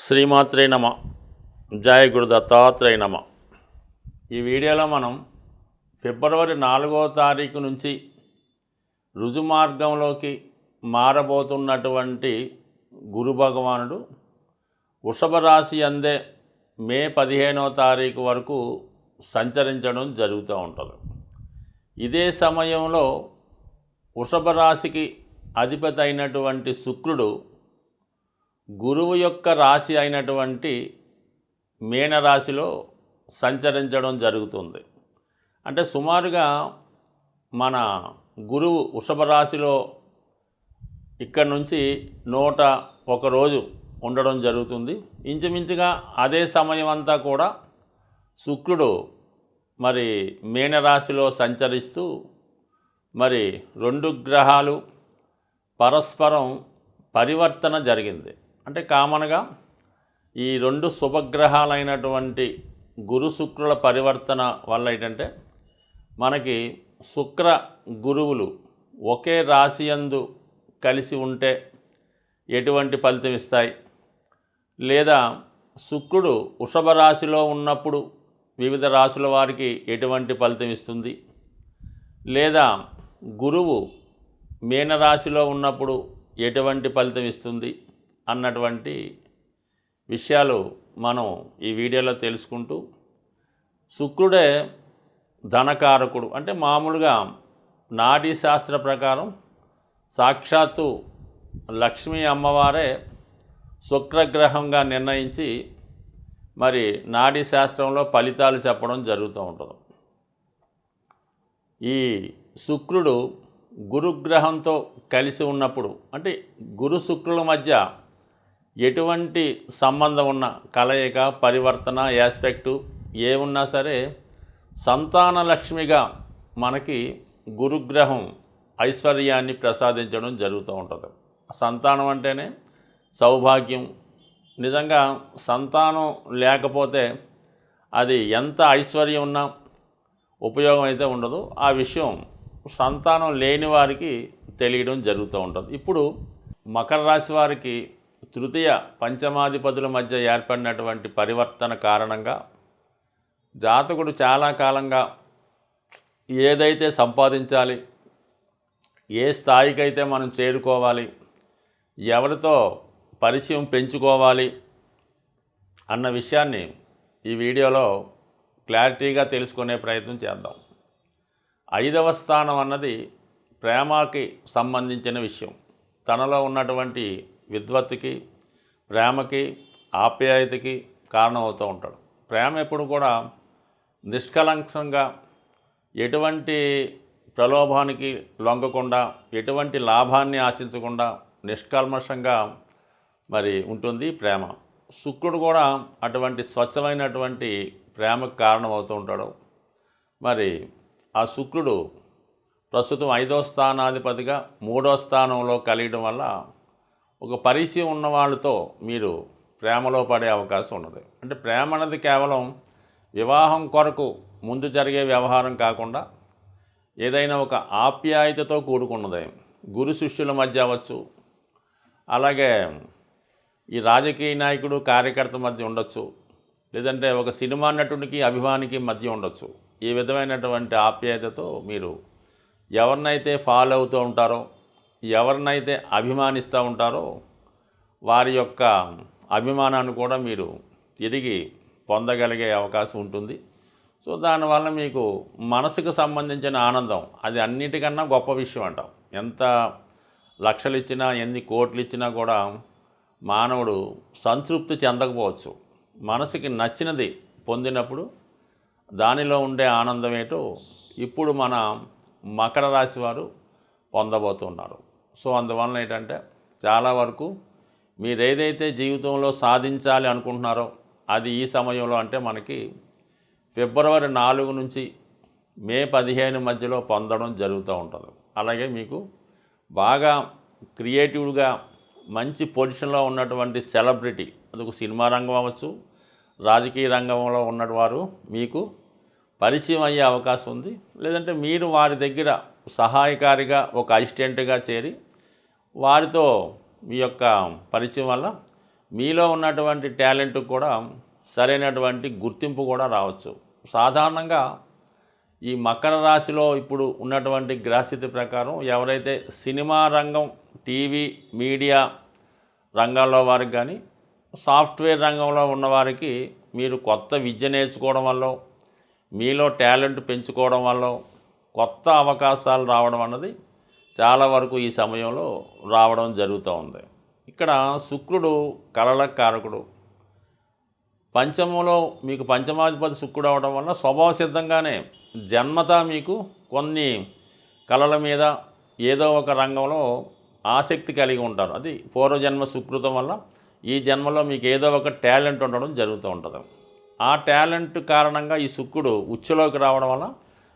శ్రీమాత్రే నమ. జయ గురు దత్తాత్రేయ నమ. ఈ వీడియోలో మనం ఫిబ్రవరి 4వ తారీఖు నుంచి రుజుమార్గంలోకి మారబోతున్నటువంటి గురు భగవానుడు వృషభ రాశి అందే మే 15వ తారీఖు వరకు సంచరించడం జరుగుతూ ఉంటుంది. ఇదే సమయంలో వృషభ రాశికి అధిపతి అయినటువంటి శుక్రుడు గురువు యొక్క రాశి అయినటువంటి మీనరాశిలో సంచరించడం జరుగుతుంది. అంటే సుమారుగా మన గురువు వృషభ రాశిలో ఇక్కడ నుంచి 101 రోజు ఉండడం జరుగుతుంది. ఇంచుమించుగా అదే సమయం అంతా కూడా శుక్రుడు మరి మీనరాశిలో సంచరిస్తూ మరి 2 గ్రహాలు పరస్పరం పరివర్తన జరిగింది. అంటే కామన్గా ఈ 2 శుభగ్రహాలైనటువంటి గురు శుక్రుల పరివర్తన వల్ల ఏంటంటే మనకి శుక్ర గురువులు ఒకే రాశి యందు కలిసి ఉంటే ఎటువంటి ఫలితం ఇస్తాయి, లేదా శుక్రుడు వృషభ రాశిలో ఉన్నప్పుడు వివిధ రాశుల వారికి ఎటువంటి ఫలితం ఇస్తుంది, లేదా గురువు మీనరాశిలో ఉన్నప్పుడు ఎటువంటి ఫలితం ఇస్తుంది అన్నటువంటి విషయాలు మనం ఈ వీడియోలో తెలుసుకుంటూ, శుక్రుడే ధనకారకుడు. అంటే మామూలుగా నాడీ శాస్త్ర ప్రకారం సాక్షాత్తు లక్ష్మీ అమ్మవారే శుక్రగ్రహంగా నిర్ణయించి మరి నాడీ శాస్త్రంలో ఫలితాలు చెప్పడం జరుగుతూ ఉంటుంది. ఈ శుక్రుడు గురుగ్రహంతో కలిసి ఉన్నప్పుడు అంటే గురు శుక్రుల మధ్య ఎటువంటి సంబంధం ఉన్న కలయిక, పరివర్తన, యాస్పెక్టు ఏమున్నా సరే సంతాన లక్ష్మిగా మనకి గురుగ్రహం ఐశ్వర్యాన్ని ప్రసాదించడం జరుగుతూ ఉంటుంది. సంతానం అంటేనే సౌభాగ్యం. నిజంగా సంతానం లేకపోతే అది ఎంత ఐశ్వర్యం ఉన్నా ఉపయోగం అయితే ఉండదు. ఆ విషయం సంతానం లేని వారికి తెలియడం జరుగుతూ ఉంటుంది. ఇప్పుడు మకర రాశి వారికి తృతీయ పంచమాధిపతుల మధ్య ఏర్పడినటువంటి పరివర్తన కారణంగా జాతకుడు చాలా కాలంగా ఏదైతే సంపాదించాలి, ఏ స్థాయికైతే మనం చేరుకోవాలి, ఎవరితో పరిచయం పెంచుకోవాలి అన్న విషయాన్ని ఈ వీడియోలో క్లారిటీగా తెలుసుకునే ప్రయత్నం చేద్దాం. 5వ స్థానం అన్నది ప్రేమకి సంబంధించిన విషయం. తనలో ఉన్నటువంటి విద్వత్తుకి, ప్రేమకి, ఆప్యాయతకి కారణమవుతూ ఉంటాడు. ప్రేమ ఎప్పుడు కూడా నిష్కలంకంగా, ఎటువంటి ప్రలోభానికి లొంగకుండా, ఎటువంటి లాభాన్ని ఆశించకుండా నిష్కల్మషంగా మరి ఉంటుంది ప్రేమ. శుక్రుడు కూడా అటువంటి స్వచ్ఛమైనటువంటి ప్రేమకు కారణమవుతూ ఉంటాడు. మరి ఆ శుక్రుడు ప్రస్తుతం 5వ స్థానాధిపతిగా 3వ స్థానంలో కలియడం వల్ల ఒక పరిచయం ఉన్న వాళ్ళతో మీరు ప్రేమలో పడే అవకాశం ఉన్నది. అంటే ప్రేమ అనేది కేవలం వివాహం కొరకు ముందు జరిగే వ్యవహారం కాకుండా ఏదైనా ఒక ఆప్యాయతతో కూడుకున్నది. గురు శిష్యుల మధ్య అవ్వచ్చు, అలాగే ఈ రాజకీయ నాయకుడు కార్యకర్త మధ్య ఉండొచ్చు, లేదంటే ఒక సినిమా నటునికి అభిమానికి మధ్య ఉండొచ్చు. ఈ విధమైనటువంటి ఆప్యాయతతో మీరు ఎవరినైతే ఫాలో అవుతూ ఉంటారో, ఎవరినైతే అభిమానిస్తూ ఉంటారో వారి యొక్క అభిమానాన్ని కూడా మీరు తిరిగి పొందగలిగే అవకాశం ఉంటుంది. సో దానివల్ల మీకు మనసుకు సంబంధించిన ఆనందం అది అన్నిటికన్నా గొప్ప విషయం అంటాం. ఎంత లక్షలు ఇచ్చినా, ఎన్ని కోట్లు ఇచ్చినా కూడా మానవుడు సంతృప్తి చెందకపోవచ్చు. మనసుకి నచ్చినది పొందినప్పుడు దానిలో ఉండే ఆనందం ఏంటో ఇప్పుడు మన మకర రాశి వారు పొందబోతున్నారు. సో అందువలన ఏంటంటే చాలా వరకు మీరు ఏదైతే జీవితంలో సాధించాలి అనుకుంటున్నారో అది ఈ సమయంలో అంటే మనకి ఫిబ్రవరి 4 నుంచి మే 15 మధ్యలో పొందడం జరుగుతూ ఉంటుంది. అలాగే మీకు బాగా క్రియేటివ్గా మంచి పొజిషన్లో ఉన్నటువంటి సెలబ్రిటీ, అదొక సినిమా రంగం అవ్వచ్చు, రాజకీయ రంగంలో ఉన్నవారు మీకు పరిచయం అయ్యే అవకాశం ఉంది. లేదంటే మీరు వారి దగ్గర సహాయకారిగా ఒక అసిస్టెంట్గా చేరి వారితో మీ యొక్క పరిచయం వల్ల మీలో ఉన్నటువంటి టాలెంట్ కూడా సరైనటువంటి గుర్తింపు కూడా రావచ్చు. సాధారణంగా ఈ మకర రాశిలో ఇప్పుడు ఉన్నటువంటి గ్రహస్థితి ప్రకారం ఎవరైతే సినిమా రంగం, టీవీ, మీడియా రంగాల్లో వారికి కానీ, సాఫ్ట్వేర్ రంగంలో ఉన్నవారికి మీరు కొత్త విద్య నేర్చుకోవడం వల్ల, మీలో టాలెంట్ పెంచుకోవడం వల్ల కొత్త అవకాశాలు రావడం అన్నది చాలా వరకు ఈ సమయంలో రావడం జరుగుతూ ఉంది. ఇక్కడ శుక్రుడు కళల కారకుడు. పంచమంలో మీకు పంచమాధిపతి శుక్రుడు అవడం వల్ల స్వభావ సిద్ధంగానే జన్మతా మీకు కొన్ని కళల మీద ఏదో ఒక రంగంలో ఆసక్తి కలిగి ఉంటారు. అది పూర్వజన్మ సుకృతం వల్ల ఈ జన్మలో మీకు ఏదో ఒక టాలెంట్ ఉండడం జరుగుతూ ఉంటుంది. ఆ టాలెంట్ కారణంగా ఈ శుక్రుడు ఉచ్చులోకి రావడం వల్ల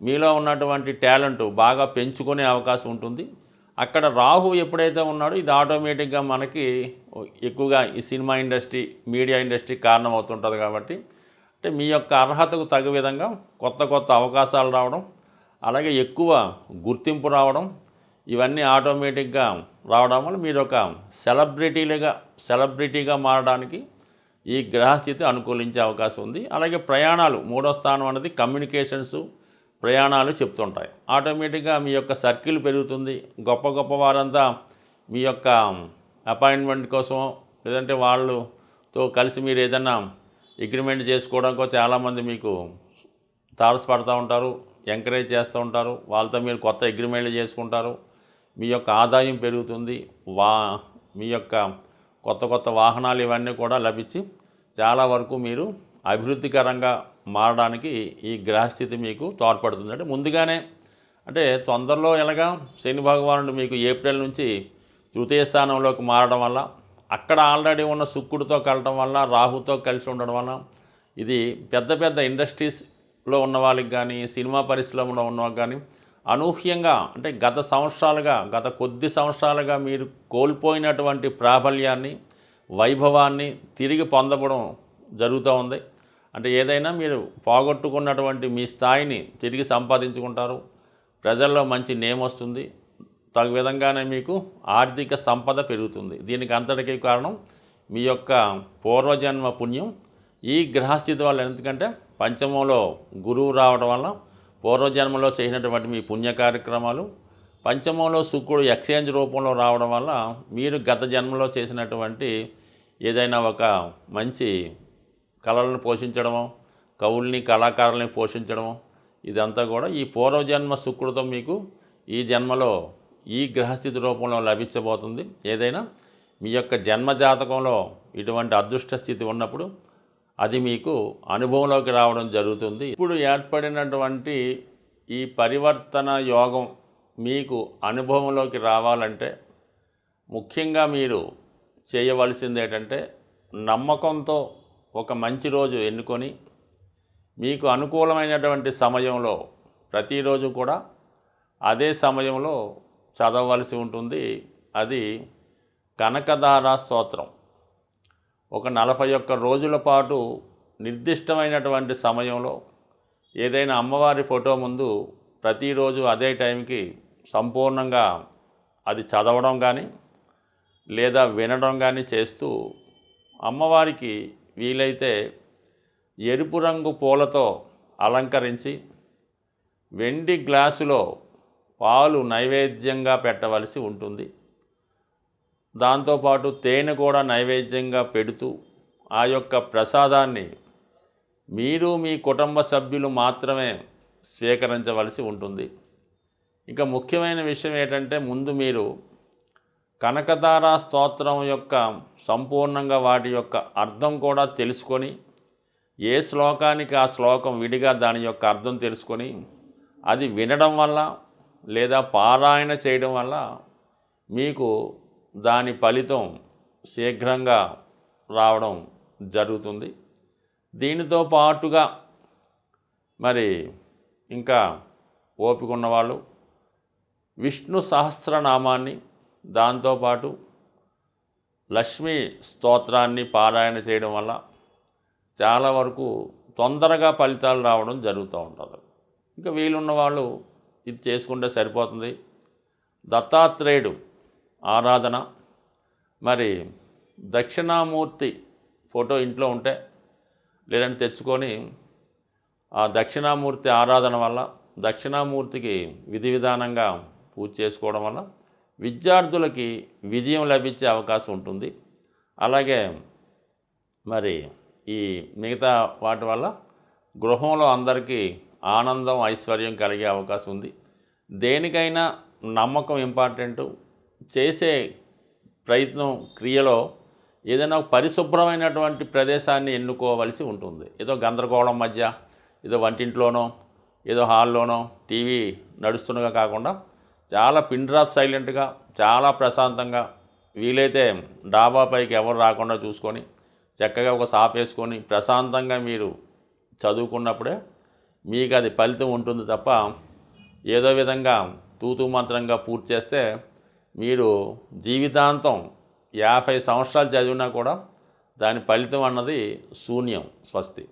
మీలో ఉన్నటువంటి టాలెంట్ బాగా పెంచుకునే అవకాశం ఉంటుంది. అక్కడ రాహు ఎప్పుడైతే ఉన్నాడో ఇది ఆటోమేటిక్గా మనకి ఎక్కువగా ఈ సినిమా ఇండస్ట్రీ, మీడియా ఇండస్ట్రీ కారణమవుతుంటుంది. కాబట్టి అంటే మీ యొక్క అర్హతకు తగు విధంగా కొత్త కొత్త అవకాశాలు రావడం, అలాగే ఎక్కువ గుర్తింపు రావడం, ఇవన్నీ ఆటోమేటిక్గా రావడం వల్ల మీరు ఒక సెలబ్రిటీగా మారడానికి ఈ గ్రహస్థితి అనుకూలించే అవకాశం ఉంది. అలాగే ప్రయాణాలు, 3వ స్థానం అనేది కమ్యూనికేషన్స్, ప్రయాణాలు చెప్తుంటాయి. ఆటోమేటిక్గా మీ యొక్క సర్కిల్ పెరుగుతుంది. గొప్ప గొప్ప వారంతా మీ యొక్క అపాయింట్మెంట్ కోసం లేదంటే వాళ్ళతో కలిసి మీరు ఏదైనా అగ్రిమెంట్ చేసుకోవడానికో చాలామంది మీకు తారసపడుతూ ఉంటారు, ఎంకరేజ్ చేస్తూ ఉంటారు. వాళ్ళతో మీరు కొత్త అగ్రిమెంట్లు చేసుకుంటారు. మీ యొక్క ఆదాయం పెరుగుతుంది. మీ యొక్క కొత్త కొత్త వాహనాలు ఇవన్నీ కూడా లభించి చాలా వరకు మీరు అభివృద్ధికరంగా మారడానికి ఈ గ్రహస్థితి మీకు తోడ్పడుతుంది. అంటే ముందుగానే, అంటే తొందరలో ఎలాగా శని భగవానుడు మీకు ఏప్రిల్ నుంచి తృతీయ స్థానంలోకి మారడం వల్ల, అక్కడ ఆల్రెడీ ఉన్న శుక్రుడితో కలవడం వల్ల, రాహుతో కలిసి ఉండడం వల్ల ఇది పెద్ద పెద్ద ఇండస్ట్రీస్లో ఉన్న వాళ్ళకి కానీ, సినిమా పరిశ్రమలో ఉన్న వాళ్ళకి కానీ అనూహ్యంగా, అంటే గత కొద్ది సంవత్సరాలుగా మీరు కోల్పోయినటువంటి ప్రాబల్యాన్ని, వైభవాన్ని తిరిగి పొందడం జరుగుతూ ఉంది. అంటే ఏదైనా మీరు పోగొట్టుకున్నటువంటి మీ స్థాయిని తిరిగి సంపాదించుకుంటారు. ప్రజల్లో మంచి నేమ్ వస్తుంది. తగు విధంగానే మీకు ఆర్థిక సంపద పెరుగుతుంది. దీనికి అంతటికీ కారణం మీ యొక్క పూర్వజన్మ పుణ్యం. ఈ గ్రహస్థితి వల్ల, ఎందుకంటే పంచమంలో గురువు రావడం వల్ల పూర్వజన్మలో చేసినటువంటి మీ పుణ్య కార్యక్రమాలు, పంచమంలో శుక్రుడు ఎక్స్చేంజ్ రూపంలో రావడం వల్ల మీరు గత జన్మలో చేసినటువంటి ఏదైనా ఒక మంచి కళలను పోషించడమో, కవుల్ని, కళాకారుల్ని పోషించడమో, ఇదంతా కూడా ఈ పూర్వజన్మ సుకృతం మీకు ఈ జన్మలో ఈ గ్రహస్థితి రూపంలో లభించబోతుంది. ఏదైనా మీ యొక్క జన్మజాతకంలో ఇటువంటి అదృష్ట స్థితి ఉన్నప్పుడు అది మీకు అనుభవంలోకి రావడం జరుగుతుంది. ఇప్పుడు ఏర్పడినటువంటి ఈ పరివర్తన యోగం మీకు అనుభవంలోకి రావాలంటే ముఖ్యంగా మీరు చేయవలసింది ఏంటంటే, నమ్మకంతో ఒక మంచి రోజు ఎన్నుకొని మీకు అనుకూలమైనటువంటి సమయంలో ప్రతిరోజు కూడా అదే సమయంలో చదవవలసి ఉంటుంది. అది కనకధార స్తోత్రం. ఒక 41 రోజుల పాటు నిర్దిష్టమైనటువంటి సమయంలో ఏదైనా అమ్మవారి ఫోటో ముందు ప్రతిరోజు అదే టైంకి సంపూర్ణంగా అది చదవడం కానీ లేదా వినడం కానీ చేస్తూ, అమ్మవారికి వీలైతే ఎరుపు రంగు పూలతో అలంకరించి వెండి గ్లాసులో పాలు నైవేద్యంగా పెట్టవలసి ఉంటుంది. దాంతోపాటు తేనె కూడా నైవేద్యంగా పెడుతూ ఆ యొక్క ప్రసాదాన్ని మీరు మీ కుటుంబ సభ్యులు మాత్రమే స్వీకరించవలసి ఉంటుంది. ఇక ముఖ్యమైన విషయం ఏంటంటే, ముందు మీరు కనకధార స్తోత్రం యొక్క సంపూర్ణంగా వాటి యొక్క అర్థం కూడా తెలుసుకొని, ఏ శ్లోకానికి ఆ శ్లోకం విడిగా దాని యొక్క అర్థం తెలుసుకొని అది వినడం వల్ల లేదా పారాయణ చేయడం వల్ల మీకు దాని ఫలితం శీఘ్రంగా రావడం జరుగుతుంది. దీనితో పాటుగా మరి ఇంకా ఓపిక ఉన్నవాళ్ళు విష్ణు సహస్రనామాన్ని, దాంతోపాటు లక్ష్మీ స్తోత్రాన్ని పారాయణ చేయడం వల్ల చాలా వరకు తొందరగా ఫలితాలు రావడం జరుగుతూ ఉంటుంది. ఇంకా వీలున్న వాళ్ళు ఇది చేసుకుంటే సరిపోతుంది. దత్తాత్రేయుడు ఆరాధన, మరి దక్షిణామూర్తి ఫోటో ఇంట్లో ఉంటే లేదంటే తెచ్చుకొని ఆ దక్షిణామూర్తి ఆరాధన వల్ల దక్షిణామూర్తికి విధి విధానంగా పూజ చేసుకోవడం వల్ల విద్యార్థులకి విజయం లభించే అవకాశం ఉంటుంది. అలాగే మరి ఈ మిగతా వాటి వల్ల గృహంలో అందరికీ ఆనందం ఐశ్వర్యం కలిగే అవకాశం ఉంది. దేనికైనా నమ్మకం ఇంపార్టెంటు. చేసే ప్రయత్నం క్రియలో ఏదైనా పరిశుభ్రమైనటువంటి ప్రదేశాన్ని ఎన్నుకోవలసి ఉంటుంది. ఏదో గందరగోళం మధ్య ఏదో వంటింట్లోనో ఏదో హాల్లోనో టీవీ నడుస్తుండగా కాకుండా చాలా పిన్ డ్రాప్ సైలెంట్గా చాలా ప్రశాంతంగా వీలైతే డాబా పైకి ఎవరు రాకుండా చూసుకొని చక్కగా ఒక సాప్ వేసుకొని ప్రశాంతంగా మీరు చదువుకున్నప్పుడే మీకు అది ఫలితం ఉంటుంది తప్ప ఏదో విధంగా తూతూ మంత్రంగా పూర్తి చేస్తే మీరు జీవితాంతం 50 సంవత్సరాలు చదివినా కూడా దాని ఫలితం అన్నది శూన్యం. స్వస్తి.